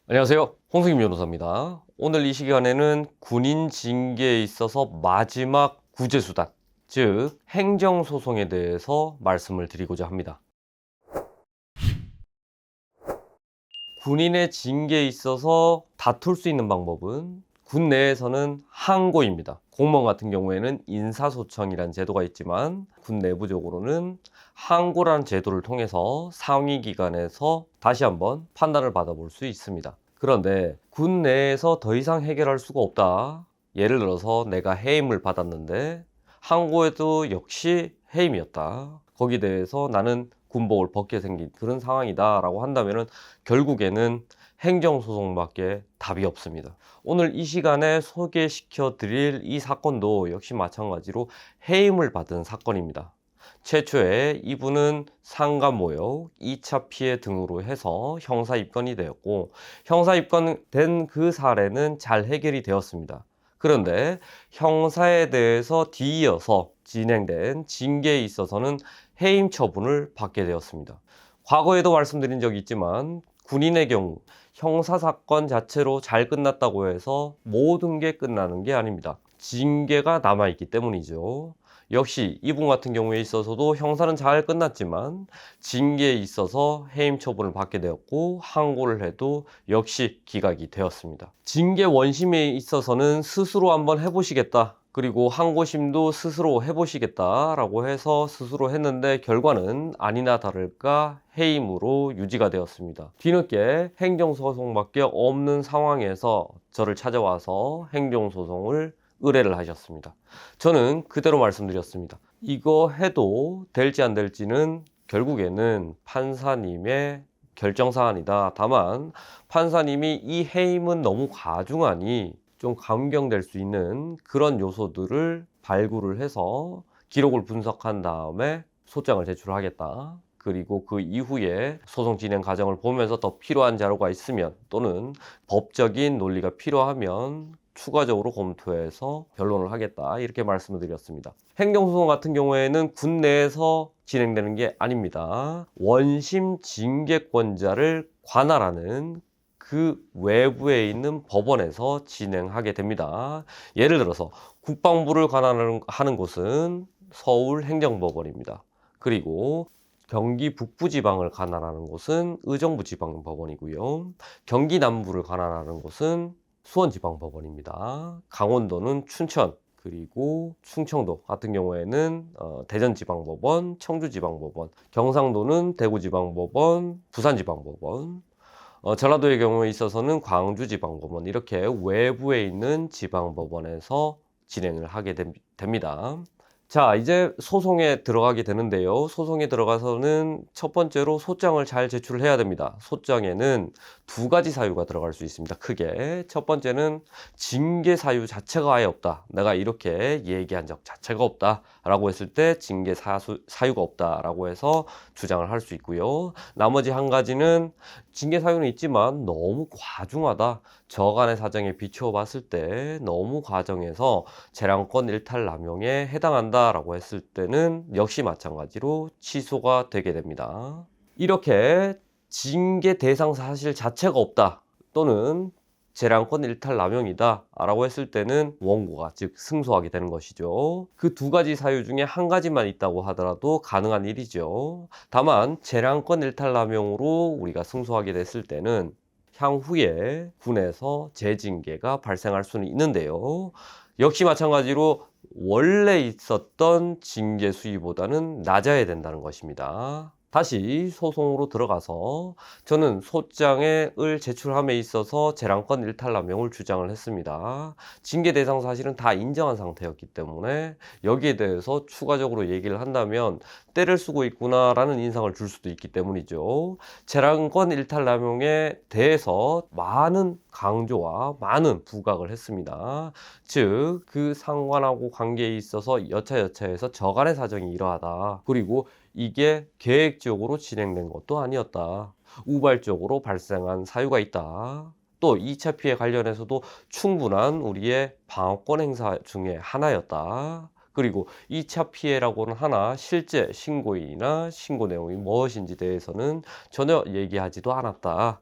안녕하세요. 홍승임 변호사입니다. 오늘 이 시간에는 군인 징계에 있어서 마지막 구제수단, 즉 행정소송에 대해서 말씀을 드리고자 합니다. 군인의 징계에 있어서 다툴 수 있는 방법은 군 내에서는 항고입니다. 공무원 같은 경우에는 인사소청이라는 제도가 있지만 군 내부적으로는 항고라는 제도를 통해서 상위기관에서 다시 한번 판단을 받아볼 수 있습니다. 그런데 군 내에서 더 이상 해결할 수가 없다. 예를 들어서 내가 해임을 받았는데 항고에도 역시 해임이었다. 거기에 대해서 나는 군복을 벗게 생긴 그런 상황이다 라고 한다면 결국에는 행정소송밖에 답이 없습니다. 오늘 이 시간에 소개시켜 드릴 이 사건도 역시 마찬가지로 해임을 받은 사건입니다. 최초에 이분은 상간모욕, 2차 피해 등으로 해서 형사 입건이 되었고 형사 입건된 그 사례는 잘 해결이 되었습니다. 그런데 형사에 대해서 뒤이어서 진행된 징계에 있어서는 해임 처분을 받게 되었습니다. 과거에도 말씀드린 적이 있지만 군인의 경우 형사사건 자체로 잘 끝났다고 해서 모든 게 끝나는 게 아닙니다. 징계가 남아있기 때문이죠. 역시 이분 같은 경우에 있어서도 형사는 잘 끝났지만 징계에 있어서 해임 처분을 받게 되었고 항고를 해도 역시 기각이 되었습니다. 징계 원심에 있어서는 스스로 한번 해보시겠다. 그리고 항고심도 스스로 해보시겠다라고 해서 스스로 했는데 결과는 아니나 다를까 해임으로 유지가 되었습니다. 뒤늦게 행정소송밖에 없는 상황에서 저를 찾아와서 행정소송을 의뢰를 하셨습니다. 저는 그대로 말씀드렸습니다. 이거 해도 될지 안 될지는 결국에는 판사님의 결정사안이다. 다만 판사님이 이 해임은 너무 과중하니 좀 감경될 수 있는 그런 요소들을 발굴을 해서 기록을 분석한 다음에 소장을 제출하겠다. 그리고 그 이후에 소송 진행 과정을 보면서 더 필요한 자료가 있으면 또는 법적인 논리가 필요하면 추가적으로 검토해서 변론을 하겠다. 이렇게 말씀을 드렸습니다. 행정소송 같은 경우에는 군 내에서 진행되는 게 아닙니다. 원심 징계권자를 관할하는 그 외부에 있는 법원에서 진행하게 됩니다. 예를 들어서 국방부를 관할하는 곳은 서울행정법원입니다. 그리고 경기 북부지방을 관할하는 곳은 의정부지방법원이고요. 경기 남부를 관할하는 곳은 수원지방법원입니다. 강원도는 춘천, 그리고 충청도 같은 경우에는 대전지방법원, 청주지방법원, 경상도는 대구지방법원, 부산지방법원, 전라도의 경우에 있어서는 광주지방법원, 이렇게 외부에 있는 지방법원에서 진행을 하게 됩니다. 자, 이제 소송에 들어가게 되는데요. 소송에 들어가서는 첫 번째로 소장을 잘 제출을 해야 됩니다. 소장에는 두 가지 사유가 들어갈 수 있습니다. 크게. 첫 번째는 징계 사유 자체가 아예 없다. 내가 이렇게 얘기한 적 자체가 없다. 라고 했을 때 징계 사유가 없다. 라고 해서 주장을 할 수 있고요. 나머지 한 가지는 징계 사유는 있지만 너무 과중하다. 저간의 사정에 비추어 봤을 때 너무 과정해서 재량권 일탈 남용에 해당한다라고 했을 때는 역시 마찬가지로 취소가 되게 됩니다. 이렇게 징계 대상 사실 자체가 없다 또는 재량권 일탈 남용이다 라고 했을 때는 원고가 즉 승소하게 되는 것이죠. 그 두 가지 사유 중에 한 가지만 있다고 하더라도 가능한 일이죠. 다만 재량권 일탈 남용으로 우리가 승소하게 됐을 때는 향후에 군에서 재징계가 발생할 수는 있는데요. 역시 마찬가지로 원래 있었던 징계 수위보다는 낮아야 된다는 것입니다. 다시 소송으로 들어가서 저는 소장을 제출함에 있어서 재량권 일탈남용을 주장을 했습니다. 징계 대상 사실은 다 인정한 상태였기 때문에 여기에 대해서 추가적으로 얘기를 한다면 때를 쓰고 있구나라는 인상을 줄 수도 있기 때문이죠. 재량권 일탈남용에 대해서 많은 강조와 많은 부각을 했습니다. 즉, 그 상관하고 관계에 있어서 여차여차해서 저간의 사정이 이러하다. 그리고 이게 계획적으로 진행된 것도 아니었다. 우발적으로 발생한 사유가 있다. 또 2차 피해 관련해서도 충분한 우리의 방어권 행사 중에 하나였다. 그리고 2차 피해라고는 하나 실제 신고인이나 신고 내용이 무엇인지 대해서는 전혀 얘기하지도 않았다.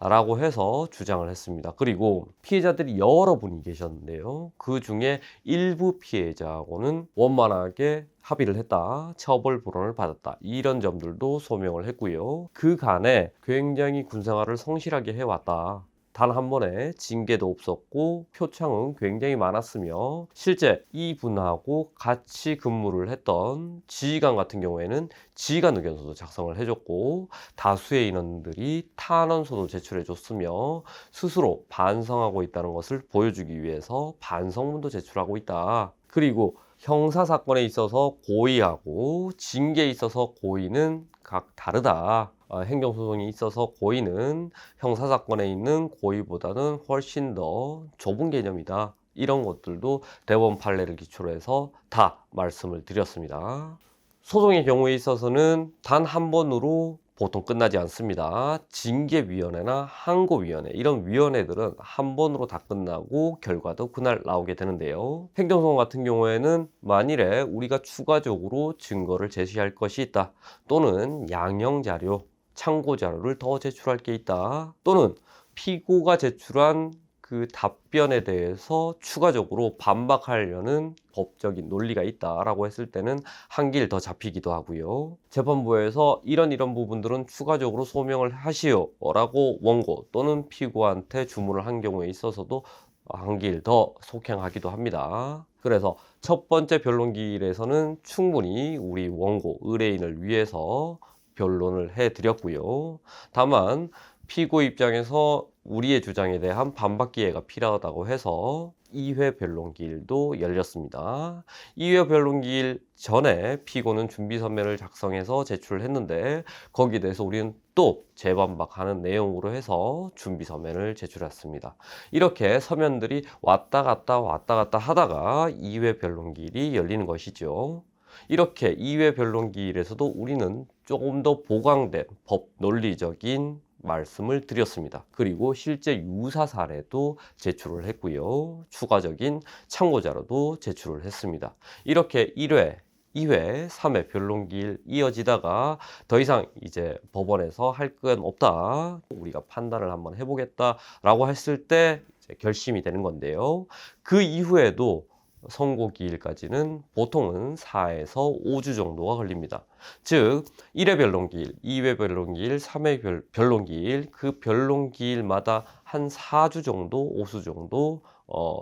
라고 해서 주장을 했습니다. 그리고 피해자들이 여러 분이 계셨는데요. 그 중에 일부 피해자하고는 원만하게 합의를 했다, 처벌 불원을 받았다, 이런 점들도 소명을 했고요. 그간에 굉장히 군생활을 성실하게 해왔다, 단 한 번의 징계도 없었고 표창은 굉장히 많았으며, 실제 이분하고 같이 근무를 했던 지휘관 같은 경우에는 지휘관 의견서도 작성을 해줬고, 다수의 인원들이 탄원서도 제출해 줬으며, 스스로 반성하고 있다는 것을 보여주기 위해서 반성문도 제출하고 있다. 그리고 형사사건에 있어서 고의하고 징계에 있어서 고의는 각 다르다. 행정소송이 있어서 고의는 형사사건에 있는 고의보다는 훨씬 더 좁은 개념이다. 이런 것들도 대법원 판례를 기초로 해서 다 말씀을 드렸습니다. 소송의 경우에 있어서는 단 한 번으로 보통 끝나지 않습니다. 징계위원회나 항고위원회, 이런 위원회들은 한 번으로 다 끝나고 결과도 그날 나오게 되는데요. 행정소송 같은 경우에는 만일에 우리가 추가적으로 증거를 제시할 것이 있다, 또는 양형자료, 참고자료를 더 제출할 게 있다, 또는 피고가 제출한 그 답변에 대해서 추가적으로 반박하려는 법적인 논리가 있다라고 했을 때는 한 길 더 잡히기도 하고요. 재판부에서 이런 부분들은 추가적으로 소명을 하시오 라고 원고 또는 피고한테 주문을 한 경우에 있어서도 한 길 더 속행하기도 합니다. 그래서 첫 번째 변론기일에서는 충분히 우리 원고, 의뢰인을 위해서 변론을 해드렸고요. 다만 피고 입장에서 우리의 주장에 대한 반박 기회가 필요하다고 해서 2회 변론기일도 열렸습니다. 2회 변론기일 전에 피고는 준비 서면을 작성해서 제출을 했는데, 거기에 대해서 우리는 또 재반박하는 내용으로 해서 준비 서면을 제출했습니다. 이렇게 서면들이 왔다 갔다 하다가 2회 변론기일이 열리는 것이죠. 이렇게 2회 변론기일에서도 우리는 조금 더 보강된 법 논리적인 말씀을 드렸습니다. 그리고 실제 유사 사례도 제출을 했고요. 추가적인 참고자료도 제출을 했습니다. 이렇게 1회, 2회, 3회 변론기일 이어지다가 더 이상 이제 법원에서 할 건 없다, 우리가 판단을 한번 해보겠다라고 했을 때 이제 결심이 되는 건데요. 그 이후에도 선고기일까지는 보통은 4에서 5주 정도가 걸립니다. 즉 1회 변론기일, 2회 변론기일, 3회 변론기일, 그 변론기일마다 한 4주 정도, 5수 정도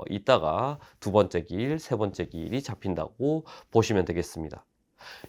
있다가 두 번째 기일, 세 번째 기일이 잡힌다고 보시면 되겠습니다.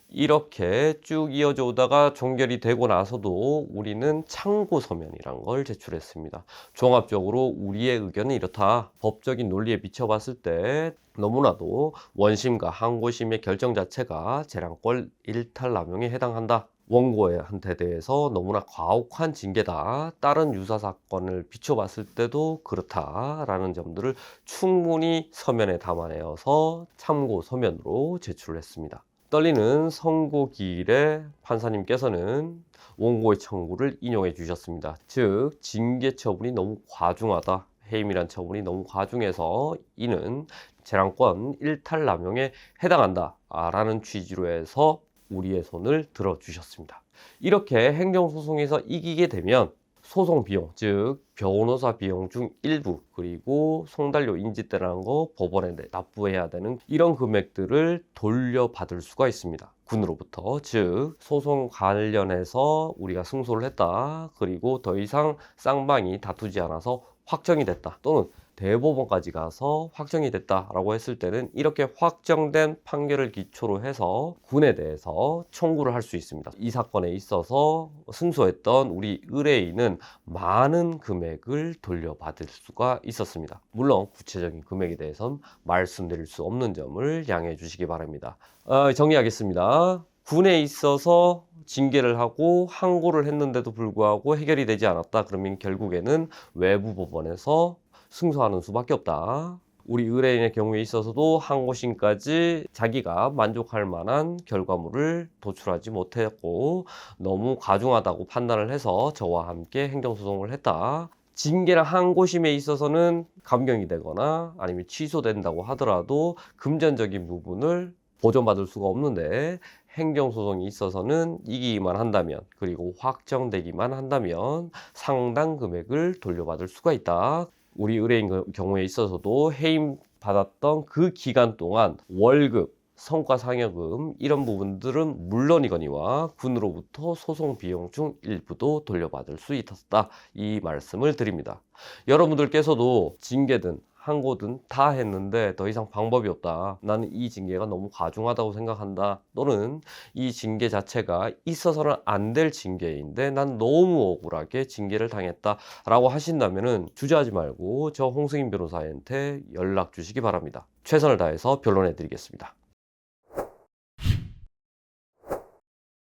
이렇게 쭉 이어져 오다가 종결이 되고 나서도 우리는 참고 서면이란 걸 제출했습니다. 종합적으로 우리의 의견은 이렇다, 법적인 논리에 비춰봤을 때 너무나도 원심과 항고심의 결정 자체가 재량권 일탈 남용에 해당한다, 원고한테 대해서 너무나 과혹한 징계다, 다른 유사 사건을 비춰봤을 때도 그렇다라는 점들을 충분히 서면에 담아내어서 참고 서면으로 제출을 했습니다. 떨리는 선고기일에 판사님께서는 원고의 청구를 인용해 주셨습니다. 즉 징계 처분이 너무 과중하다, 해임이란 처분이 너무 과중해서 이는 재량권 일탈 남용에 해당한다 라는 취지로 해서 우리의 손을 들어주셨습니다. 이렇게 행정소송에서 이기게 되면 소송 비용, 즉 변호사 비용 중 일부, 그리고 송달료 인지대라는 거 법원에 납부해야 되는 이런 금액들을 돌려받을 수가 있습니다. 군으로부터. 즉 소송 관련해서 우리가 승소를 했다, 그리고 더 이상 쌍방이 다투지 않아서 확정이 됐다, 또는 대법원까지 가서 확정이 됐다라고 했을 때는 이렇게 확정된 판결을 기초로 해서 군에 대해서 청구를 할 수 있습니다. 이 사건에 있어서 승소했던 우리 의뢰인은 많은 금액을 돌려받을 수가 있었습니다. 물론 구체적인 금액에 대해서는 말씀드릴 수 없는 점을 양해해 주시기 바랍니다. 정리하겠습니다. 군에 있어서 징계를 하고 항고를 했는데도 불구하고 해결이 되지 않았다, 그러면 결국에는 외부 법원에서 승소하는 수밖에 없다. 우리 의뢰인의 경우에 있어서도 항고심까지 자기가 만족할 만한 결과물을 도출하지 못했고 너무 과중하다고 판단을 해서 저와 함께 행정소송을 했다. 징계랑 항고심에 있어서는 감경이 되거나 아니면 취소된다고 하더라도 금전적인 부분을 보전받을 수가 없는데, 행정소송이 있어서는 이기기만 한다면, 그리고 확정되기만 한다면 상당 금액을 돌려받을 수가 있다. 우리 의뢰인 경우에 있어서도 해임 받았던 그 기간 동안 월급, 성과상여금 이런 부분들은 물론이거니와 군으로부터 소송 비용 중 일부도 돌려받을 수 있었다, 이 말씀을 드립니다. 여러분들께서도 징계든 항고든 다 했는데 더 이상 방법이 없다, 나는 이 징계가 너무 과중하다고 생각한다, 또는 이 징계 자체가 있어서는 안 될 징계인데 난 너무 억울하게 징계를 당했다 라고 하신다면 주저하지 말고 저 홍승인 변호사한테 연락 주시기 바랍니다. 최선을 다해서 변론해 드리겠습니다.